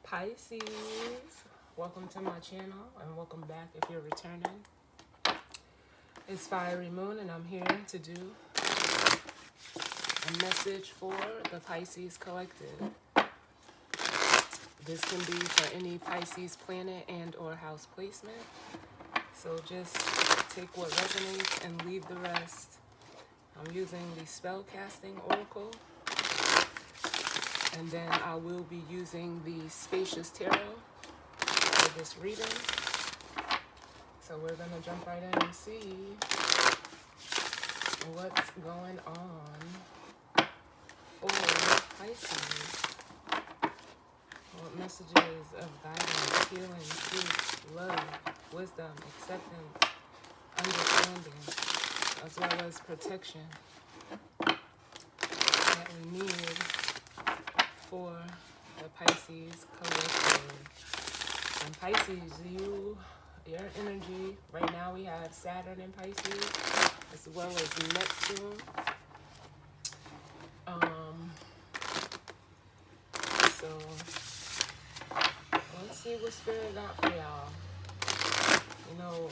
Pisces, welcome to my channel and welcome back if you're returning. It's Fiery Moon and I'm here to do a message for the Pisces collective. This can be for any Pisces planet and or house placement. So just take what resonates and leave the rest. I'm using the spell casting oracle. And then I will be using the Spacious Tarot for this reading. So we're going to jump right in and see what's going on for Pisces. What messages of guidance, healing, truth, love, wisdom, acceptance, understanding, as well as protection that we need for the Pisces collective. And Pisces, your energy, right now we have Saturn in Pisces, as well as Neptune. So let's see what Spirit got for y'all. You know,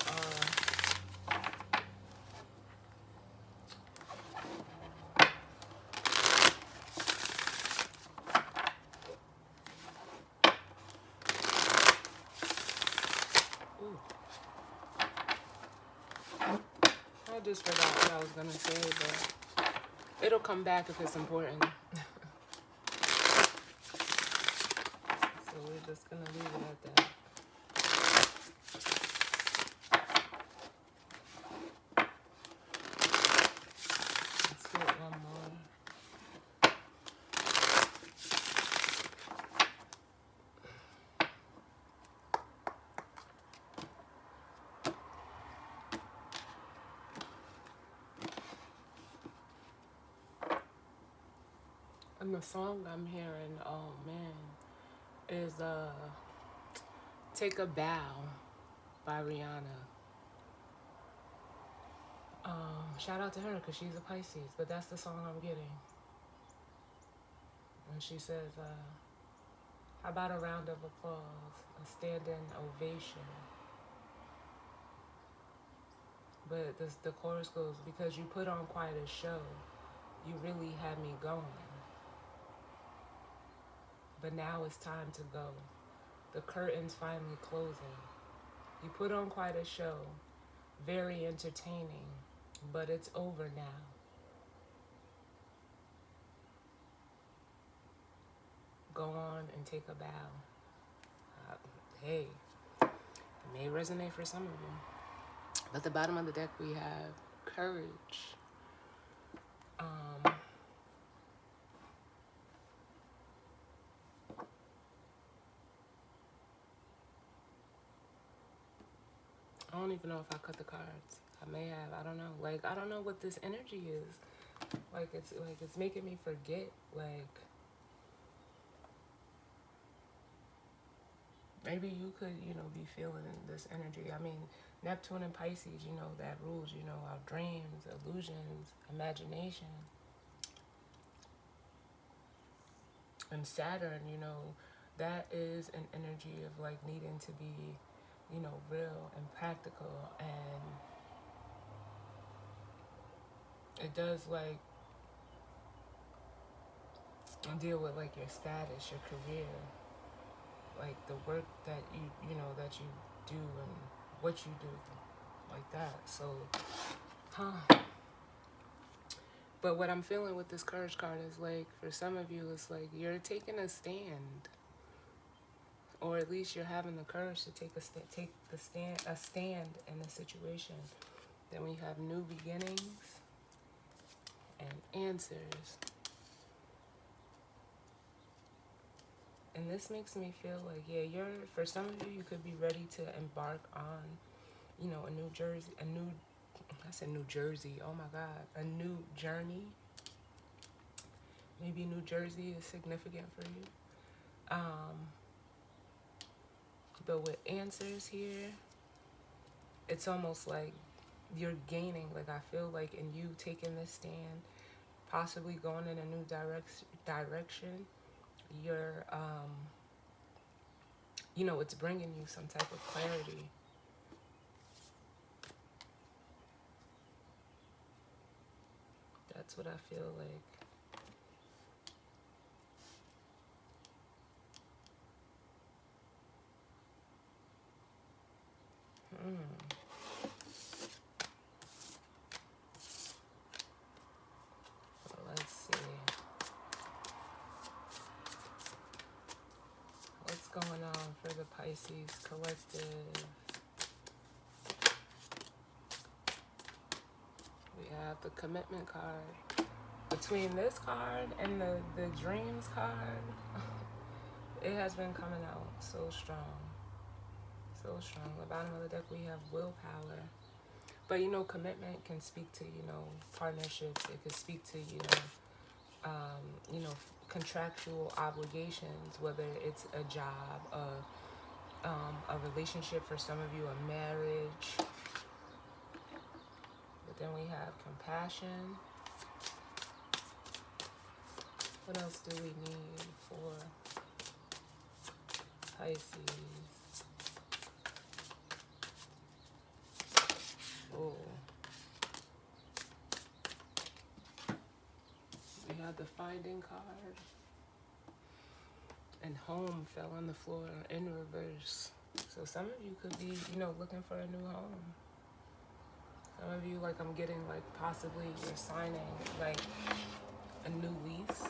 I just forgot what I was gonna say, but it'll come back if it's important. So we're just gonna leave it at that. Let's get one more. And the song I'm hearing, oh man, is Take a Bow by Rihanna. Shout out to her because she's a Pisces, but that's the song I'm getting. And she says, how about a round of applause, a standing ovation? But the chorus goes, because you put on quite a show, you really had me going. But now it's time to go. The curtain's finally closing. You put on quite a show, very entertaining, but it's over now. Go on and take a bow. Hey, it may resonate for some of you. But at the bottom of the deck we have courage. I don't even know if I cut the cards. I may have. I don't know. Like, I don't know what this energy is. It's making me forget. Like, maybe you could, be feeling this energy. I mean, Neptune and Pisces, that rules, our dreams, illusions, imagination. And Saturn, that is an energy of like needing to be, real and practical. And it does like deal with like your status, your career, like the work that that you do and what you do, like that. So, But what I'm feeling with this courage card is like, for some of you, it's like you're taking a stand, or at least you're having the courage to take a stand in a situation. Then we have new beginnings and answers. And this makes me feel like, yeah, for some of you, you could be ready to embark on, a New Jersey, oh my God, a new journey. Maybe New Jersey is significant for you. But with answers here, it's almost like you're gaining, like I feel like in you taking this stand, possibly going in a new direction, you're you know, it's bringing you some type of clarity. That's what I feel like. Well, let's see. What's going on for the Pisces collective? We have the commitment card. Between this card and the dreams card, it has been coming out so strong. So strong. The bottom of the deck, we have willpower. But, you know, commitment can speak to, you know, partnerships. It could speak to, you know, contractual obligations, whether it's a job, a relationship, for some of you, a marriage. But then we have compassion. What else do we need for Pisces? Oh. We have the finding card. And home fell on the floor in reverse. So some of you could be, you know, looking for a new home. Some of you, like, I'm getting, like, possibly you're signing, like, a new lease.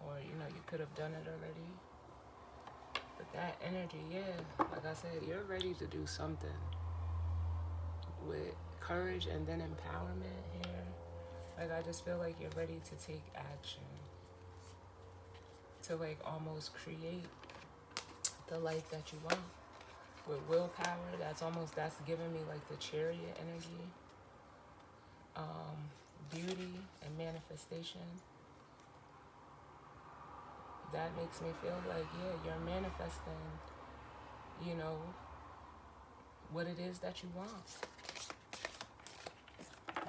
Or, you know, you could have done it already. But that energy, yeah, like I said, you're ready to do something. With courage and then empowerment here. Like, I just feel like you're ready to take action. To, like, almost create the life that you want. With willpower, that's giving me, like, the chariot energy. Beauty and manifestation. That makes me feel like, yeah, you're manifesting, you know, what it is that you want.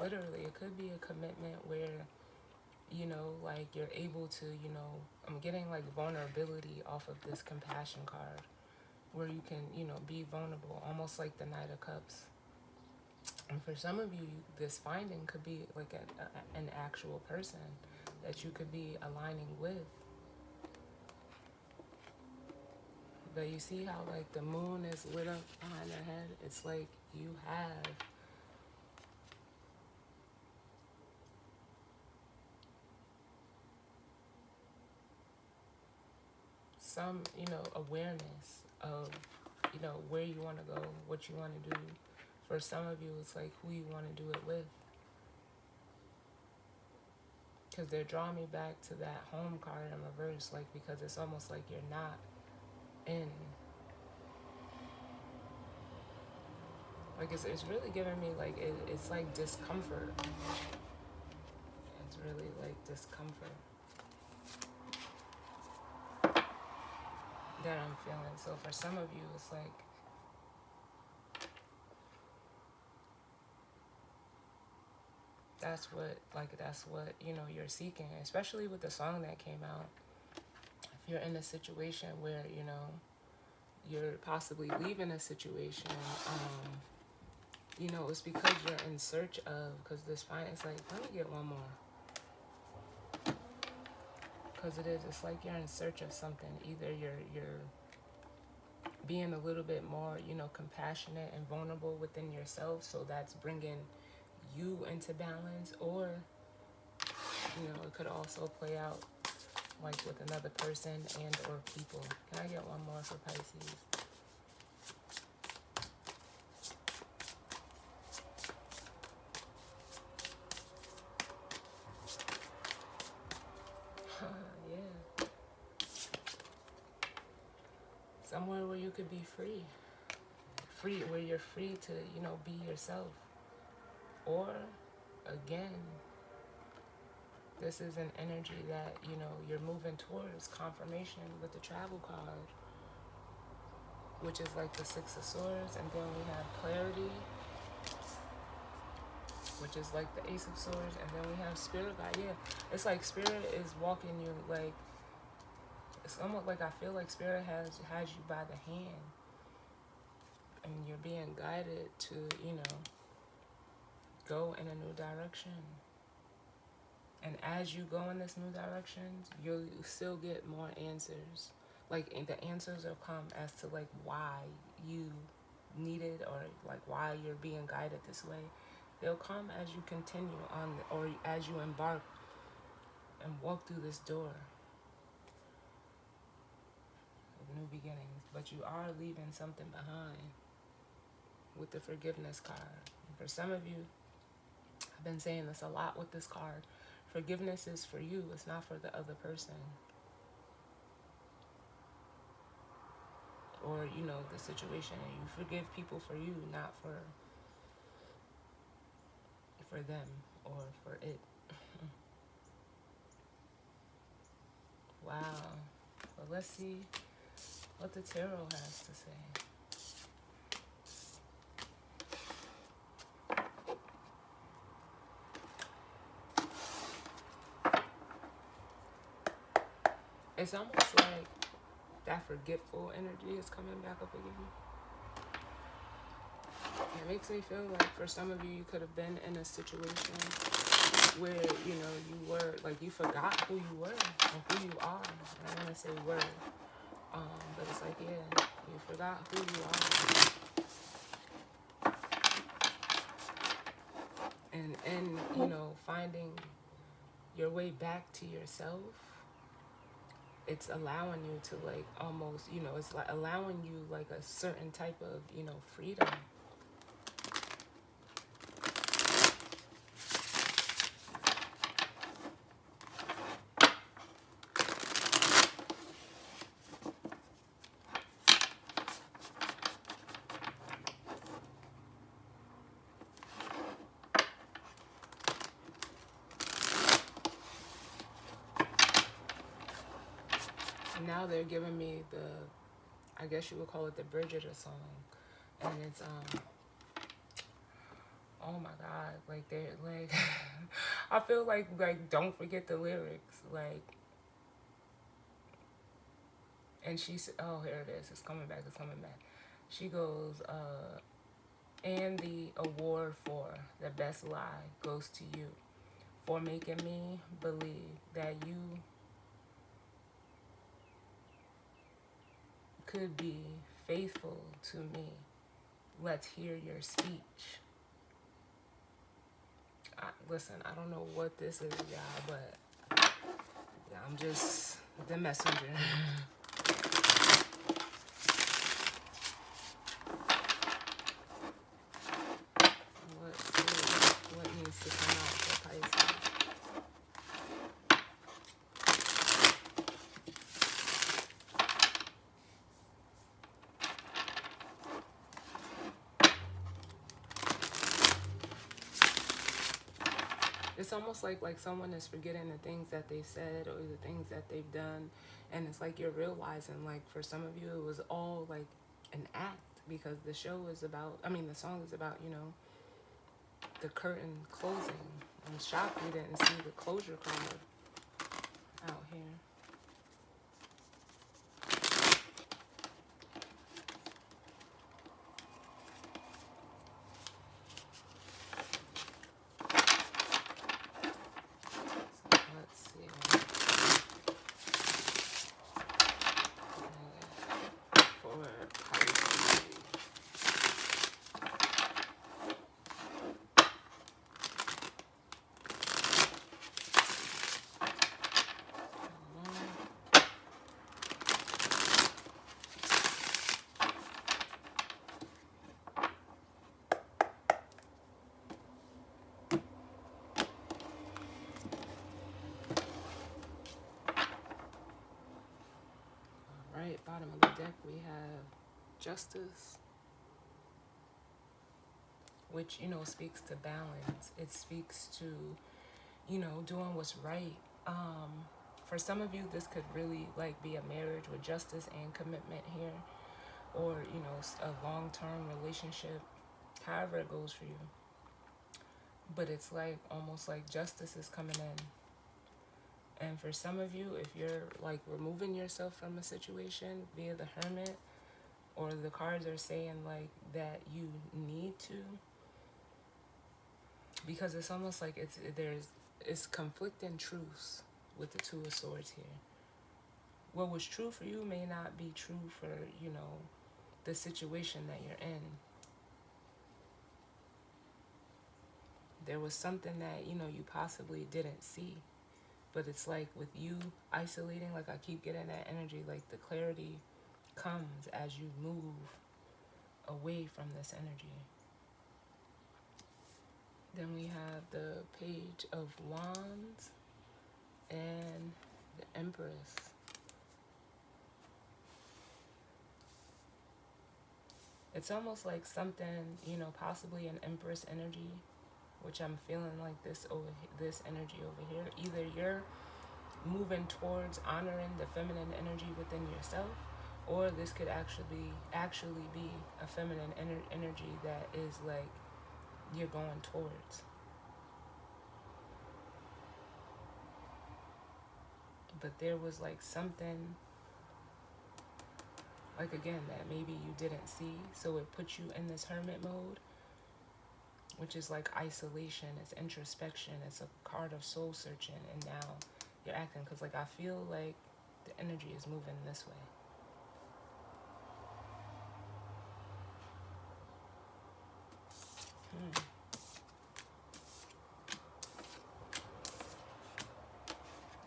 Literally, it could be a commitment where, you know, like, you're able to, you know, I'm getting, like, vulnerability off of this compassion card, where you can, you know, be vulnerable, almost like the Knight of Cups. And for some of you, this finding could be like an actual person that you could be aligning with. But you see how, like, the moon is lit up behind her head? It's like you have some, you know, awareness of, you know, where you want to go, what you want to do. For some of you, it's like who you want to do it with. Because they're drawing me back to that home card in reverse, like, because it's almost like you're not in. Like, it's really giving me, like, it's like discomfort. It's really like discomfort that I'm feeling. So for some of you, it's like, that's what, you know, you're seeking, especially with the song that came out. If you're in a situation where, you know, you're possibly leaving a situation, you know, it's because you're in search of, because this fine, it's like, let me get one more. Because it's like you're in search of something. Either you're being a little bit more, you know, compassionate and vulnerable within yourself, so that's bringing you into balance, or, you know, it could also play out like with another person and or people. Can I get one more for Pisces? Yeah. Somewhere where you could be free. Free, where you're free to, you know, be yourself. Or, again, this is an energy that, you know, you're moving towards confirmation with the travel card, which is like the Six of Swords, and then we have clarity. which is like the Ace of Swords, and then we have Spirit Guide. Yeah, it's like Spirit is walking you, like, it's almost like I feel like Spirit has you by the hand, and you're being guided to, you know, go in a new direction. And as you go in this new direction, you'll still get more answers. Like, the answers will come as to like why you need it, or like why you're being guided this way. They'll come as you continue on, or as you embark and walk through this door of new beginnings. But you are leaving something behind with the forgiveness card. And for some of you, I've been saying this a lot with this card. Forgiveness is for you, it's not for the other person. Or, you know, the situation. And you forgive people for you, not for them or for it. Wow. Well, let's see what the tarot has to say. It's almost like that forgetful energy is coming back up again. It makes me feel like for some of you, you could have been in a situation where, you know, you were, like, you forgot who you were and who you are. I don't want to say were, but it's like, yeah, you forgot who you are. And you know, finding your way back to yourself, it's allowing you to, like, almost, you know, it's like allowing you like a certain type of, you know, freedom. Now they're giving me the, I guess you would call it the Bridgerton song, and it's oh my god, like they're like I feel like don't forget the lyrics, like, and she said, oh, here it is, it's coming back. She goes, and the award for the best lie goes to you for making me believe that you could be faithful to me. Let's hear your speech. Listen, I don't know what this is, y'all, but yeah, I'm just the messenger. What needs to come out for Pisces? It's almost like someone is forgetting the things that they said or the things that they've done, and it's like you're realizing, like, for some of you it was all like an act, because the show is about, I mean, the song is about, you know, the curtain closing. I'm shocked we didn't see the closure card out here. Right, bottom of the deck we have Justice, which, you know, speaks to balance. It speaks to, you know, doing what's right. For some of you, this could really like be a marriage with justice and commitment here, or, you know, a long-term relationship, however it goes for you. but it's like almost like justice is coming in. And for some of you, if you're like removing yourself from a situation via the Hermit, or the cards are saying like that you need to, because it's almost like it's conflicting truths with the Two of Swords here. What was true for you may not be true for, you know, the situation that you're in. There was something that, you know, you possibly didn't see. But it's like with you isolating, like I keep getting that energy, like the clarity comes as you move away from this energy. Then we have the Page of Wands and the Empress. It's almost like something, you know, possibly an Empress energy, which I'm feeling like this energy over here. Either you're moving towards honoring the feminine energy within yourself, or this could actually be a feminine energy that is like you're going towards. But there was like something, like again, that maybe you didn't see, so it puts you in this hermit mode, which is like isolation, it's introspection, it's a card of soul searching, and now you're acting, because like I feel like the energy is moving this way.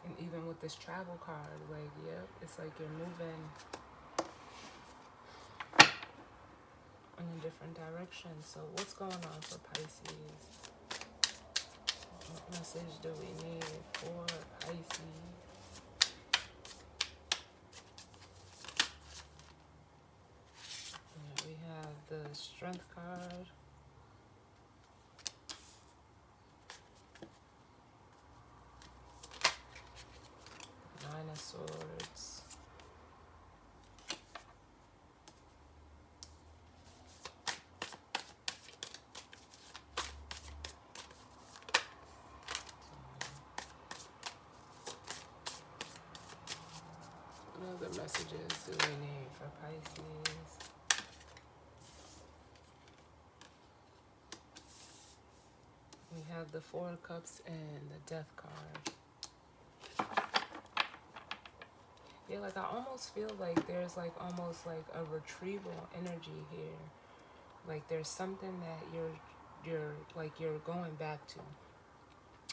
And even with this travel card, like, yep, it's like you're moving in a different direction. So what's going on for Pisces? What message do we need for Pisces? Yeah, we have the Strength card. Nine of Swords. What other messages do we need for Pisces? We have the Four of Cups and the Death card. Yeah, like I almost feel like there's like almost like a retrieval energy here. Like there's something that you're going back to.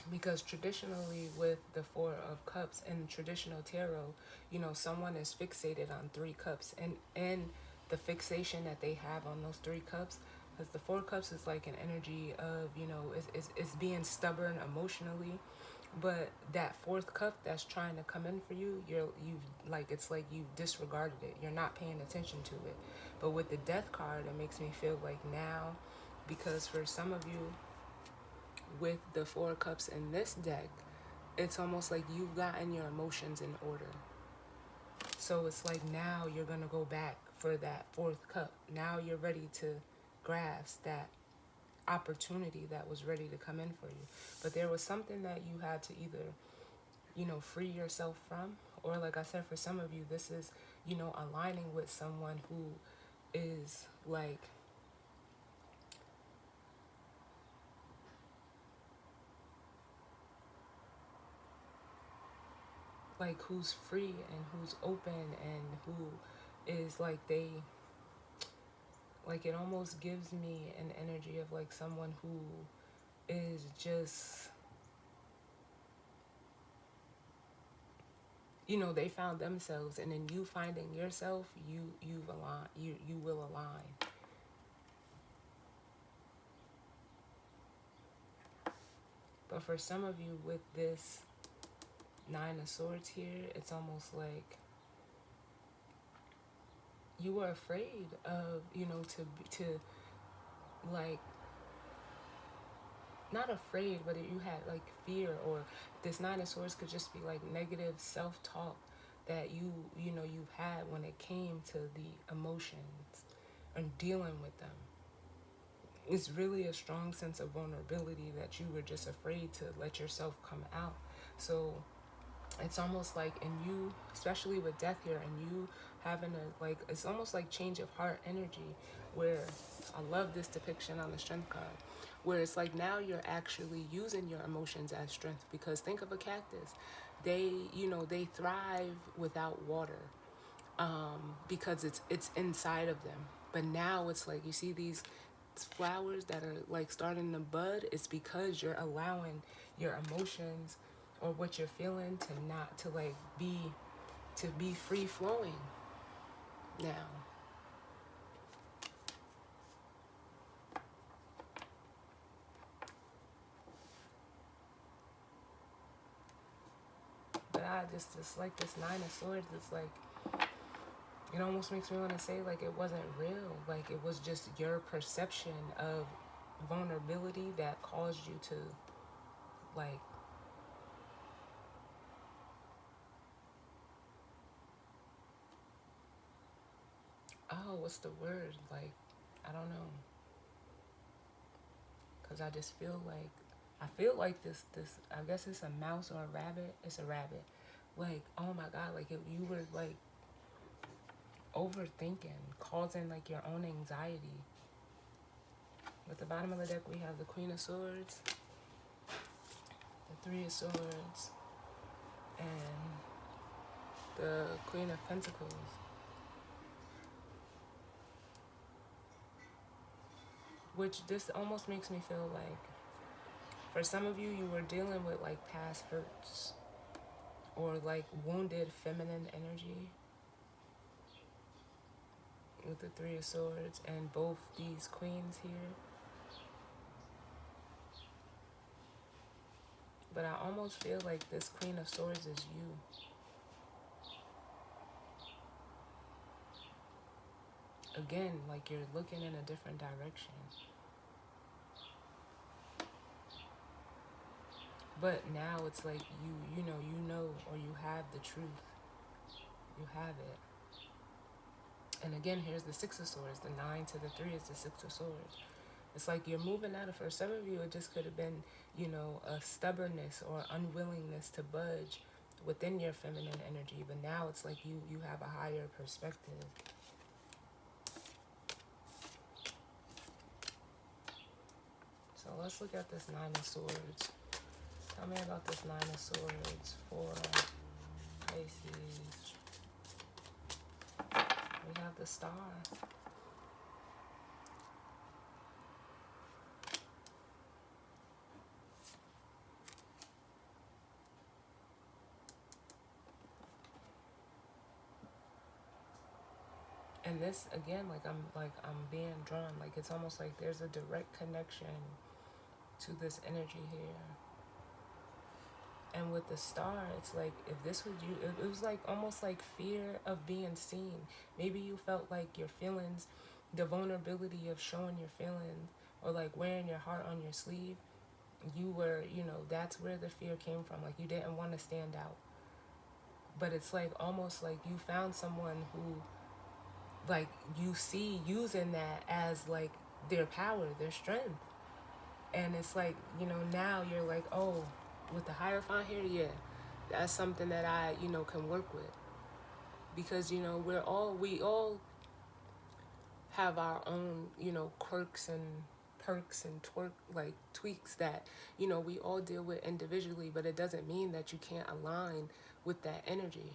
Because traditionally with the Four of Cups in traditional tarot, you know, someone is fixated on three cups, and the fixation that they have on those three cups, because the Four of Cups is like an energy of, you know, it's being stubborn emotionally. But that fourth cup that's trying to come in for you, you've like, it's like you've disregarded it. You're not paying attention to it. But with the Death card, it makes me feel like now, because for some of you, with the Four of Cups in this deck, it's almost like you've gotten your emotions in order. So it's like now you're going to go back for that fourth cup. Now you're ready to grasp that opportunity that was ready to come in for you. But there was something that you had to either, you know, free yourself from, or like I said, for some of you, this is, you know, aligning with someone who is like who's free and who's open and who is like they, like it almost gives me an energy of like someone who is just, you know, they found themselves, and in you finding yourself, you've aligned, you will align. But for some of you with this Nine of Swords here, it's almost like you were afraid of, you know, to like, not afraid, but you had like fear, or this Nine of Swords could just be like negative self-talk that you know you've had when it came to the emotions and dealing with them. it's really a strong sense of vulnerability that you were just afraid to let yourself come out. So it's almost like, and you, especially with death here, and you having a, like, it's almost like change of heart energy, where I love this depiction on the strength card, where it's like now you're actually using your emotions as strength. Because think of a cactus, they, you know, they thrive without water, because it's inside of them. But now it's like, you see these flowers that are like starting to bud. It's because you're allowing your emotions or what you're feeling to not to like be free flowing now. But I just like this Nine of Swords. It's like, it almost makes me want to say like it wasn't real. Like it was just your perception of vulnerability that caused you to like, oh, what's the word? Like, I don't know. Because I just feel like, I feel like this, I guess it's a mouse or a rabbit. It's a rabbit. Like, oh my God, like you were like overthinking, causing like your own anxiety. At the bottom of the deck, we have the Queen of Swords, the Three of Swords, and the Queen of Pentacles. Which this almost makes me feel like, for some of you, you were dealing with like past hurts or like wounded feminine energy with the Three of Swords and both these queens here. But I almost feel like this Queen of Swords is you. Again, like you're looking in a different direction. But now it's like you know, or you have the truth. You have it. And again, here's the Six of Swords. The 9 to the 3 is the Six of Swords. It's like you're moving out of, for some of you, it just could have been, you know, a stubbornness or unwillingness to budge within your feminine energy. But now it's like you have a higher perspective. So let's look at this Nine of Swords. Tell me about this Nine of Swords for Pisces. We have the Star. And this again, I'm being drawn. Like it's almost like there's a direct connection to this energy here. And with the Star, it's like, if this was you, it was like almost like fear of being seen. Maybe you felt like your feelings, the vulnerability of showing your feelings, or like wearing your heart on your sleeve, you were, you know, that's where the fear came from. Like you didn't want to stand out. But it's like almost like you found someone who, like, you see using that as like their power, their strength. And it's like, you know, now you're like, oh, with the Hierophant here, yeah, that's something that I, you know, can work with. Because, you know, we all have our own, you know, quirks and perks and tweaks that, you know, we all deal with individually, but it doesn't mean that you can't align with that energy.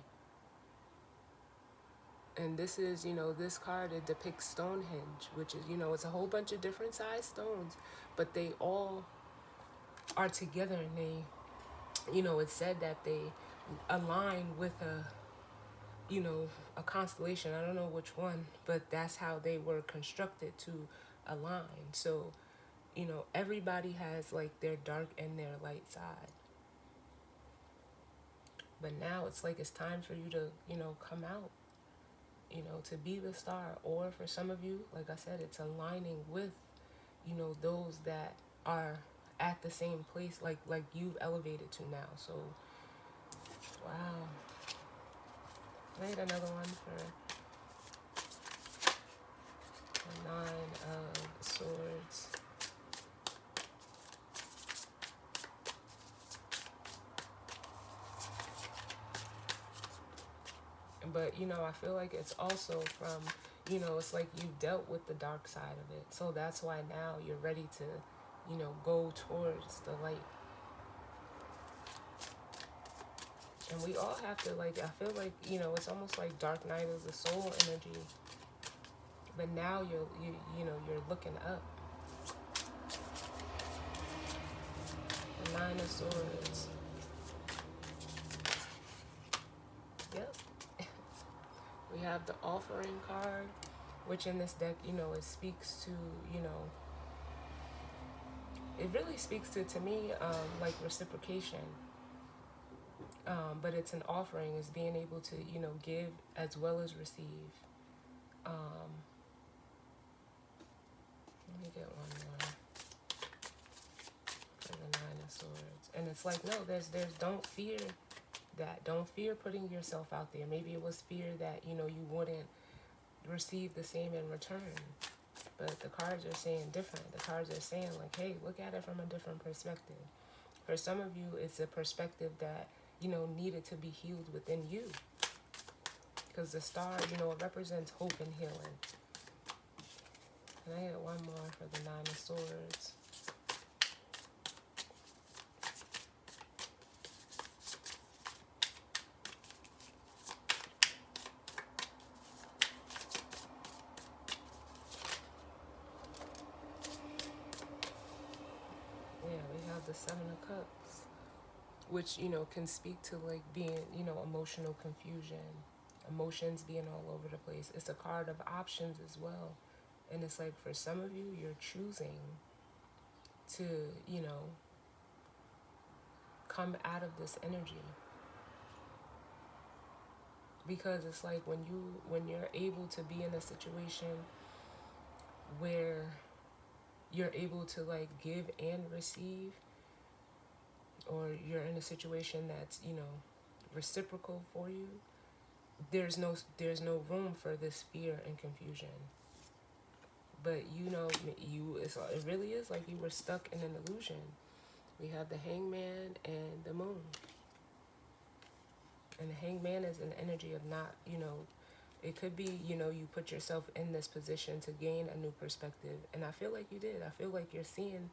And this is, you know, this card, it depicts Stonehenge, which is, you know, it's a whole bunch of different size stones, but they all are together, and they, you know, it's said that they align with a, you know, a constellation. I don't know which one, but that's how they were constructed to align. So, you know, everybody has like their dark and their light side. But now it's like it's time for you to, you know, come out, you know, to be the star. Or for some of you, like I said, it's aligning with, you know, those that are at the same place like you've elevated to now. So, wow. I need another one for the Nine of Swords. But, you know, I feel like it's also from, you know, it's like you dealt with the dark side of it. So that's why now you're ready to, you know, go towards the light. And we all have to, like, I feel like, you know, it's almost like Dark Night of the Soul energy. But now you know, you're looking up. The Nine of Swords. Yep. We have the Offering card, which in this deck, you know, it speaks to, you know, it really speaks to me, like reciprocation. But it's an offering, is being able to, you know, give as well as receive. Let me get one more for the Nine of Swords. And it's like, no, there's don't fear that. Don't fear putting yourself out there. Maybe it was fear that, you know, you wouldn't receive the same in return. But the cards are saying different. The cards are saying like, hey, look at it from a different perspective. For some of you, it's a perspective that, you know, needed to be healed within you. Because the star, you know, it represents hope and healing. And I get one more for the Nine of Swords. Yeah, we have the Seven of Cups, which, you know, can speak to like being, you know, emotional confusion, emotions being all over the place. It's a card of options as well. And it's like for some of you, you're choosing to, you know, come out of this energy. Because it's like when you're able to be in a situation where you're able to like give and receive, or you're in a situation that's, you know, reciprocal for you, there's no room for this fear and confusion. But you know, it really is like you were stuck in an illusion. We have the Hangman and the Moon. And the Hangman is an energy of not, you know, it could be, you know, you put yourself in this position to gain a new perspective. And I feel like you did. I feel like you're seeing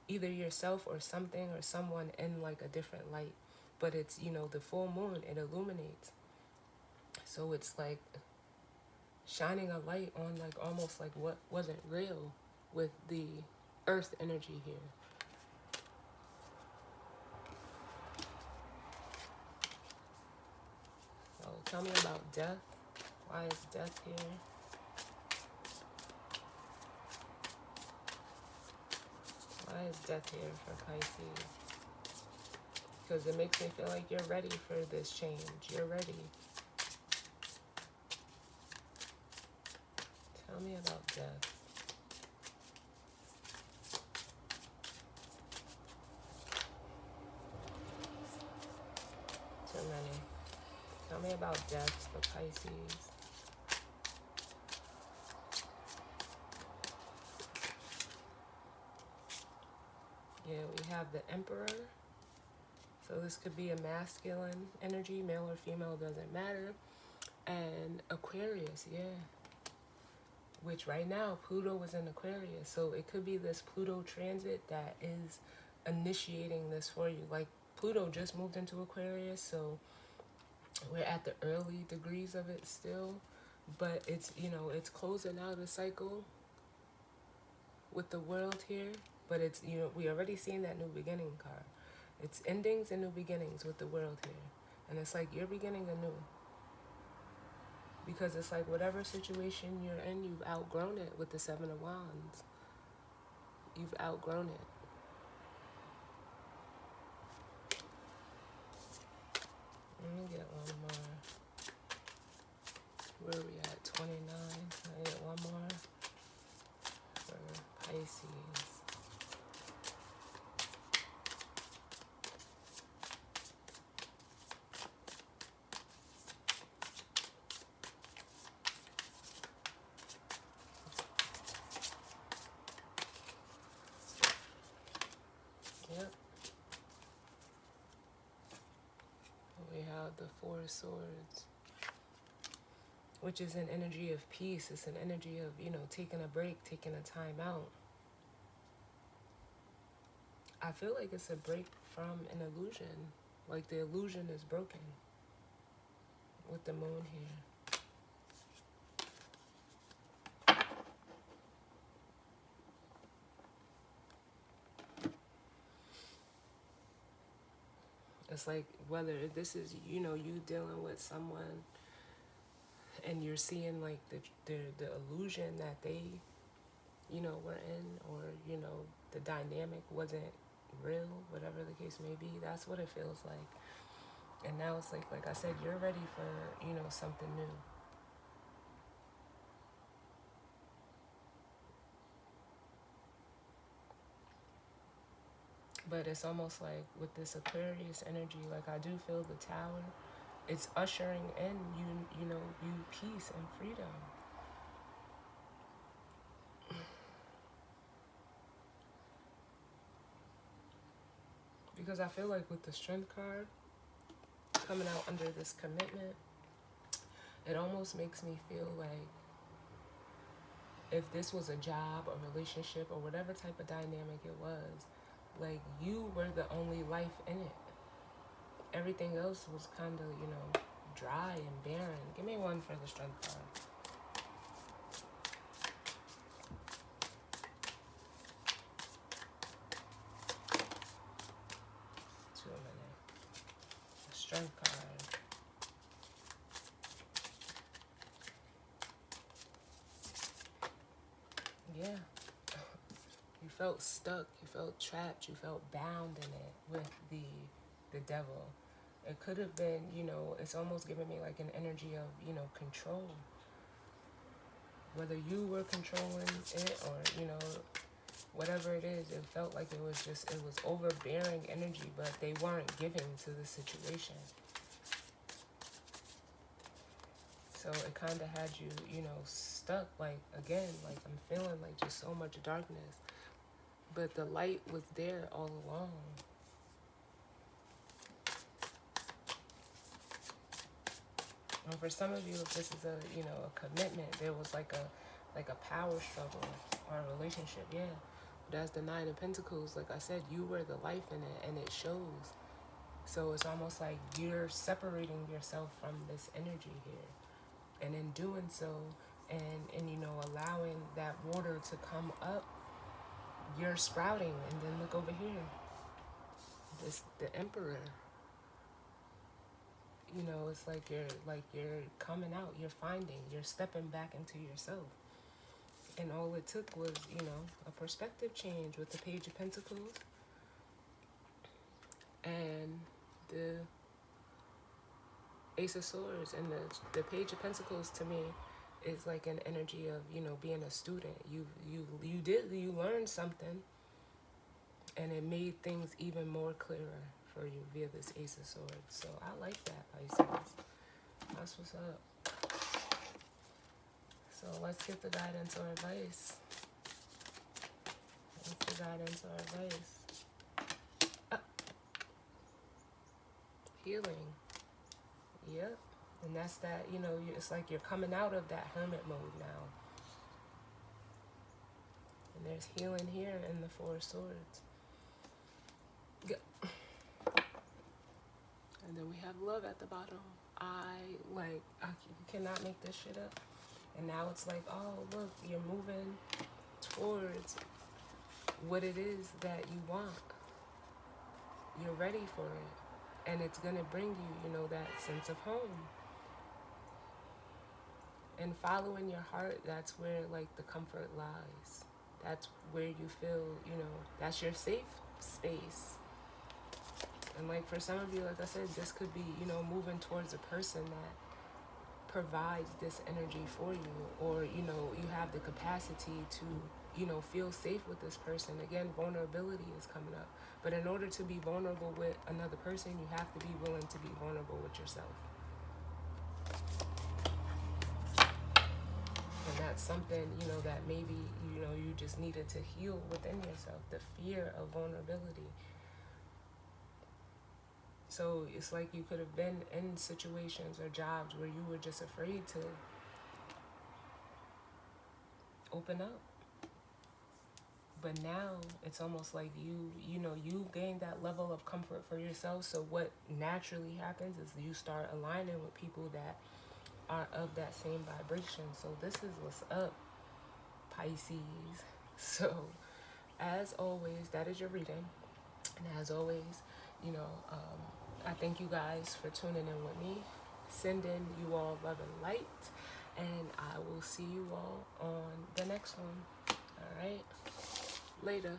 either yourself or something or someone in like a different light. But it's, you know, the full moon, it illuminates. So it's like shining a light on like almost like what wasn't real with the earth energy here. So tell me about death. Why is death here? Why is death here for Pisces? Because it makes me feel like you're ready for this change. You're ready. Tell me about death. Too many. Tell me about death for Pisces. Yeah, we have the Emperor. So this could be a masculine energy, male or female, doesn't matter. And Aquarius, yeah. Which right now, Pluto is in Aquarius. So it could be this Pluto transit that is initiating this for you. Like Pluto just moved into Aquarius, so we're at the early degrees of it still. But it's, you know, it's closing out a cycle with the world here. But it's, you know, we already seen that new beginning card. It's endings and new beginnings with the world here. And it's like you're beginning anew. Because it's like whatever situation you're in, you've outgrown it with the Seven of Wands. You've outgrown it. Let me get one more. Where are we at? 29. I get one more for Pisces. Yep. We have the Four of Swords. which is an energy of peace. It's an energy of, taking a break, taking a time out. I feel like it's a break from an illusion. Like the illusion is broken with the moon here. It's like whether this is, you dealing with someone and you're seeing like the illusion that they, were in, or, the dynamic wasn't real, whatever the case may be. That's what it feels like. And now it's like I said, you're ready for, something new. But it's almost like with this Aquarius energy, like I do feel the Tower. It's ushering in you peace and freedom. Because I feel like with the Strength card coming out under this commitment, it almost makes me feel like if this was a job, a relationship, or whatever type of dynamic it was, like you were the only life in it. Everything else was kind of, dry and barren. Give me one for the Strength card. To a minute. The Strength card. Yeah. You felt stuck, you felt trapped, you felt bound in it with the devil. It could have been, it's almost giving me like an energy of, control. Whether you were controlling it or, whatever it is, it felt like it was overbearing energy, but they weren't giving to the situation. So it kind of had you, stuck, like, again, like I'm feeling like just so much darkness. But the light was there all along. And for some of you, if this is a commitment, there was like a power struggle or a relationship, yeah. But as the Nine of Pentacles, like I said, you were the life in it, and it shows. So it's almost like you're separating yourself from this energy here. And in doing so, and allowing that water to come up, you're sprouting. And then look over here. The Emperor. It's like you're coming out, you're finding, you're stepping back into yourself. And all it took was, a perspective change with the Page of Pentacles and the Ace of Swords. And the Page of Pentacles to me is like an energy of, being a student. You learned something, and it made things even more clearer for you via this Ace of Swords. So I like that, Pisces. That's what's up. So let's get the guidance or advice. What's the guidance or advice? Healing. Yep. And that's that, it's like you're coming out of that hermit mode now. And there's healing here in the Four of Swords. And then we have love at the bottom. You cannot make this shit up. And now it's like, oh, look, you're moving towards what it is that you want. You're ready for it. And it's going to bring you, that sense of home. And following your heart, that's where, like, the comfort lies. That's where you feel, that's your safe space. And, like, for some of you, like I said, this could be, moving towards a person that provides this energy for you, or you have the capacity to feel safe with this person. Again, vulnerability is coming up, but in order to be vulnerable with another person, you have to be willing to be vulnerable with yourself. And that's something that maybe you just needed to heal within yourself, the fear of vulnerability. So it's like you could have been in situations or jobs where you were just afraid to open up. But now it's almost like you gain that level of comfort for yourself. So what naturally happens is you start aligning with people that are of that same vibration. So this is what's up, Pisces. So as always, that is your reading. And as always, I thank you guys for tuning in with me. Sending you all love and light. And I will see you all on the next one. All right. Later.